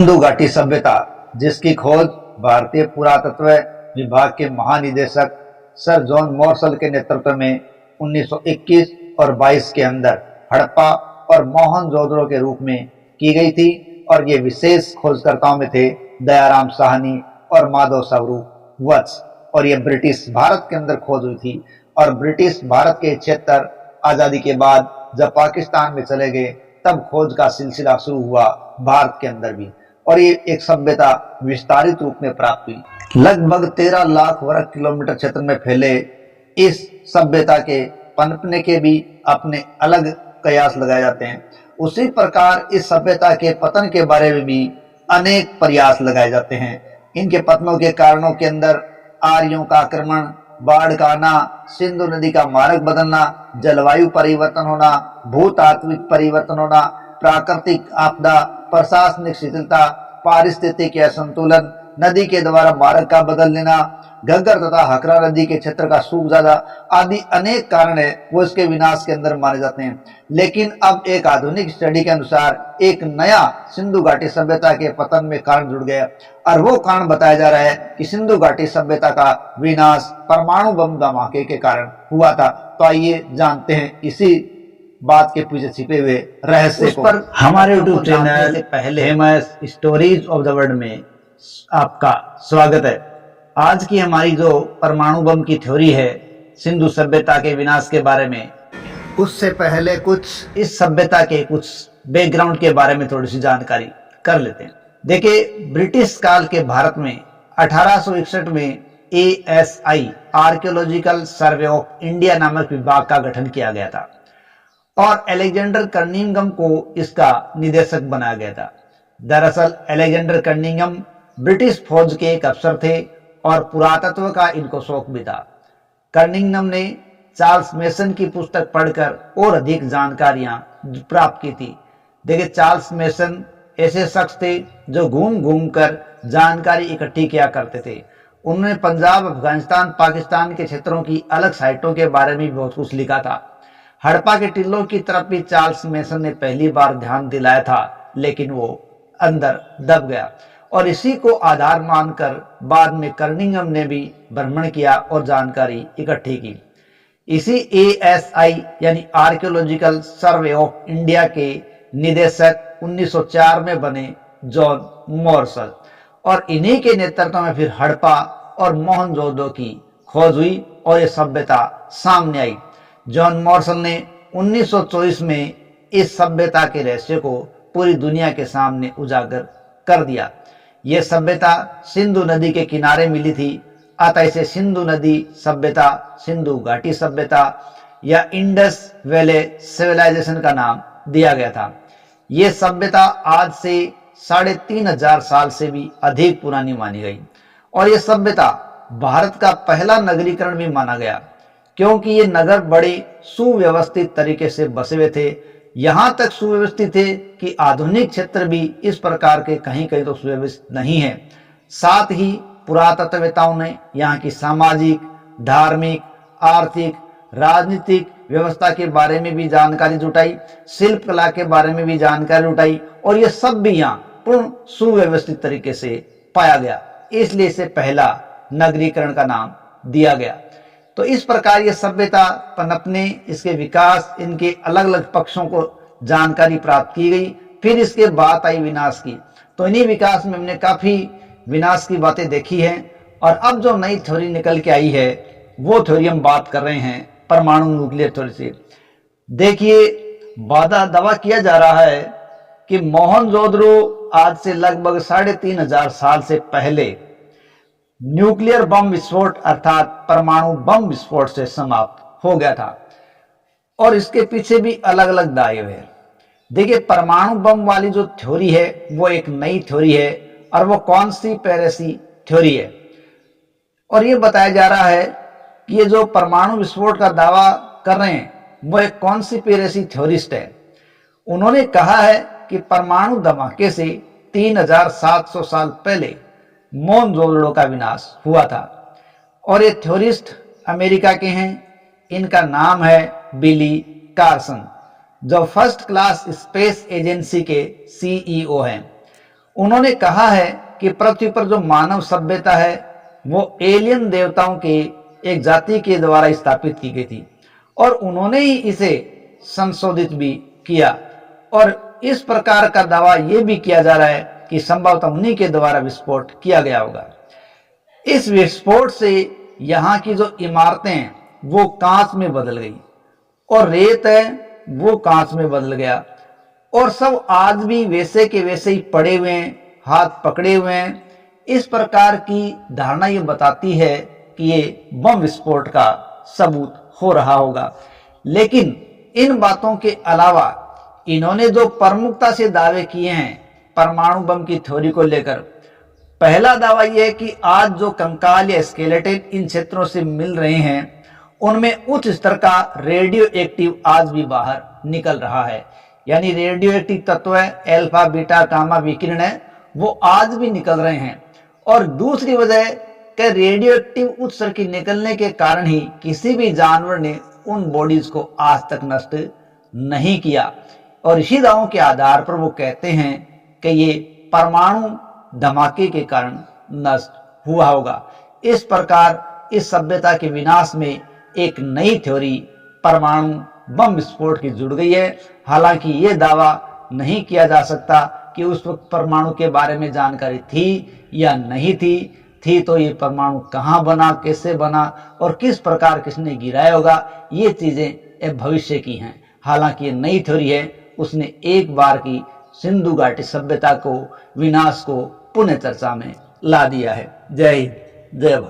सिंधु घाटी सभ्यता, जिसकी खोज भारतीय पुरातत्व विभाग के महानिदेशक सर जॉन मॉर्सल के नेतृत्व में 1921 और 22 के अंदर हड़प्पा और मोहनजोदड़ो के रूप में की गई थी। और ये विशेष खोजकर्ताओं में थे दयाराम साहनी और माधव सवरू वत्स। और ये ब्रिटिश भारत के अंदर खोज हुई थी। और ब्रिटिश भारत के क्षेत्र आजादी के बाद जब पाकिस्तान में चले गए तब खोज का सिलसिला शुरू हुआ भारत के अंदर भी। और ये एक सभ्यता विस्तारित रूप में प्राप्त हुई। लगभग 13 लाख वर्ग किलोमीटर क्षेत्र में फैले इस सभ्यता के पनपने के भी अपने अलग कयास लगाए जाते हैं। उसी प्रकार इस सभ्यता के पतन के बारे में भी अनेक प्रयास लगाए जाते हैं। इनके पतनों के कारणों के अंदर आर्यों का आक्रमण, बाढ़ का आना, सिंधु नदी का मार्ग बदलना, जलवायु परिवर्तन होना, भूतात्विक परिवर्तन होना, प्राकृतिक आपदा, प्रशासनिक शिथिलता, पारिस्थितिक असंतुलन, नदी के द्वारा मार्ग का बदल लेना, घग्गर तथा हकरा नदी के क्षेत्र का सूख जाना आदि अनेक कारण है वो इसके विनाश के अंदर माने जाते हैं। लेकिन अब एक आधुनिक स्टडी के अनुसार एक नया सिंधु घाटी सभ्यता के पतन में कारण जुड़ गया और वो कारण बताया जा रहा है कि सिंधु घाटी सभ्यता का विनाश परमाणु बम धमाके के कारण हुआ था। तो आइए जानते हैं इसी बात के पीछे छिपे हुए रहस्य को। पर हमारे YouTube चैनल पहले famous stories of the world में आपका स्वागत है। आज की हमारी जो परमाणु बम की थ्योरी है सिंधु सभ्यता के विनाश के बारे में, उससे पहले कुछ इस सभ्यता के कुछ बैकग्राउंड के बारे में थोड़ी सी जानकारी कर लेते हैं। देखिए, ब्रिटिश काल के भारत में 1861 में ASI archaeological survey of India नामक विभाग का गठन किया गया था और अलेक्जेंडर कर्निंघम को इसका निदेशक बनाया गया था। दरअसल अलेक्जेंडर कर्निंघम ब्रिटिश फौज के एक अफसर थे और पुरातत्व का इनको शौक भी था। कर्निंघम ने चार्ल्स मेसन की पुस्तक पढ़कर और अधिक जानकारियां प्राप्त की थी। देखिए, चार्ल्स मेसन ऐसे शख्स थे जो घूम घूम कर जानकारी इकट्ठी किया करते थे। उन्होंने पंजाब, अफगानिस्तान, पाकिस्तान के क्षेत्रों की अलग साइटों के बारे में बहुत कुछ लिखा था। हड़प्पा के टिल्लों की तरफ भी चार्ल्स मेसन ने पहली बार ध्यान दिलाया था, लेकिन वो अंदर दब गया और इसी को आधार मानकर बाद में कर्निंघम ने भी भ्रमण किया और जानकारी इकट्ठी की। इसी ASI यानी आर्कियोलॉजिकल सर्वे ऑफ इंडिया के निदेशक 1904 में बने जॉन मॉर्सल और इन्हीं के नेतृत्व में फिर हड़प्पा और मोहनजोदड़ो की खोज हुई और ये सभ्यता सामने आई। जॉन मॉर्सल ने 1924 में इस सभ्यता के रहस्य को पूरी दुनिया के सामने उजागर कर दिया। यह सभ्यता सिंधु नदी के किनारे मिली थी, अतः इसे सिंधु नदी सभ्यता, सिंधु घाटी सभ्यता या इंडस वैली सिविलाइजेशन का नाम दिया गया था। यह सभ्यता आज से 3500 साल से भी अधिक पुरानी मानी गई और यह सभ्यता भारत का पहला नगरीकरण भी माना गया, क्योंकि ये नगर बड़े सुव्यवस्थित तरीके से बसे हुए थे। यहां तक सुव्यवस्थित थे कि आधुनिक क्षेत्र भी इस प्रकार के कहीं कहीं तो सुव्यवस्थित नहीं है। साथ ही पुरातत्ववेताओं ने यहाँ की सामाजिक, धार्मिक, आर्थिक, राजनीतिक व्यवस्था के बारे में भी जानकारी जुटाई, शिल्प कला के बारे में भी जानकारी जुटाई और ये सब भी यहाँ पूर्ण सुव्यवस्थित तरीके से पाया गया, इसलिए इसे पहला नगरीकरण का नाम दिया गया। तो इस प्रकार ये सभ्यता पनपने, इसके विकास, इनके अलग अलग पक्षों को जानकारी प्राप्त की गई। फिर इसके बात आई विनाश की। तो इन्हीं विकास में हमने काफी विनाश की बातें देखी हैं और अब जो नई थ्योरी निकल के आई है वो थ्योरी हम बात कर रहे हैं परमाणु न्यूक्लियर थ्योरी से। देखिए, दावा किया जा रहा है कि मोहनजोदड़ो आज से लगभग 3500 साल से पहले न्यूक्लियर बम विस्फोट अर्थात परमाणु बम विस्फोट से समाप्त हो गया था और इसके पीछे भी अलग अलग दावे हैं। देखिए, परमाणु बम वाली जो थ्योरी है वो एक नई थ्योरी है और वो कॉन्स्पिरेसी थ्योरी है और ये बताया जा रहा है कि ये जो परमाणु विस्फोट का दावा कर रहे हैं वो एक कॉन्स्पिरेसी थ्योरिस्ट है। उन्होंने कहा है कि परमाणु धमाके से 3700 साल पहले मोहनजोदड़ो का विनाश हुआ था और ये थ्योरिस्ट अमेरिका के हैं। इनका नाम है बिली कार्सन, जो फर्स्ट क्लास स्पेस एजेंसी के CEO हैं। उन्होंने कहा है कि पृथ्वी पर जो मानव सभ्यता है वो एलियन देवताओं के एक जाति के द्वारा स्थापित की गई थी और उन्होंने ही इसे संशोधित भी किया। और इस प्रकार का दावा यह भी किया जा रहा है कि संभवतः उन्हीं के द्वारा विस्फोट किया गया होगा। इस विस्फोट से यहाँ की जो इमारतें हैं वो कांच में बदल गई और रेत है वो कांच में बदल गया और सब आज भी वैसे के वैसे ही पड़े हुए हैं, हाथ पकड़े हुए हैं। इस प्रकार की धारणा ये बताती है कि ये बम विस्फोट का सबूत हो रहा होगा। लेकिन इन बातों के अलावा इन्होंने जो प्रमुखता से दावे किए हैं परमाणु बम की थ्योरी को लेकर, पहला दावा यह है कि आज जो कंकाल या स्केलेटन इन क्षेत्रों से मिल रहे हैं उनमें उच्च स्तर का रेडियो एक्टिव आज भी बाहर निकल रहा है। यानी रेडियो एक्टिव तत्व है, अल्फा बीटा गामा विकिरण है, वो आज भी निकल रहे हैं। और दूसरी वजह कि रेडियो एक्टिव उच्च स्तर के निकलने के कारण ही किसी भी जानवर ने उन बॉडीज को आज तक नष्ट नहीं किया। और इसी दावों के आधार पर वो कहते हैं कि ये परमाणु धमाके के कारण नष्ट हुआ होगा। इस प्रकार इस सभ्यता के विनाश में एक नई थ्योरी परमाणु बम विस्फोट की जुड़ गई है। हालांकि ये दावा नहीं किया जा सकता कि उस वक्त परमाणु के बारे में जानकारी थी या नहीं थी तो ये परमाणु कहाँ बना, कैसे बना और किस प्रकार किसने गिराया होगा, ये चीजें भविष्य की हैं। हालांकि ये नई थ्योरी है, उसने एक बार की सिंधु घाटी सभ्यता को, विनाश को पुनः चर्चा में ला दिया है। जय हिंद, जय भारत।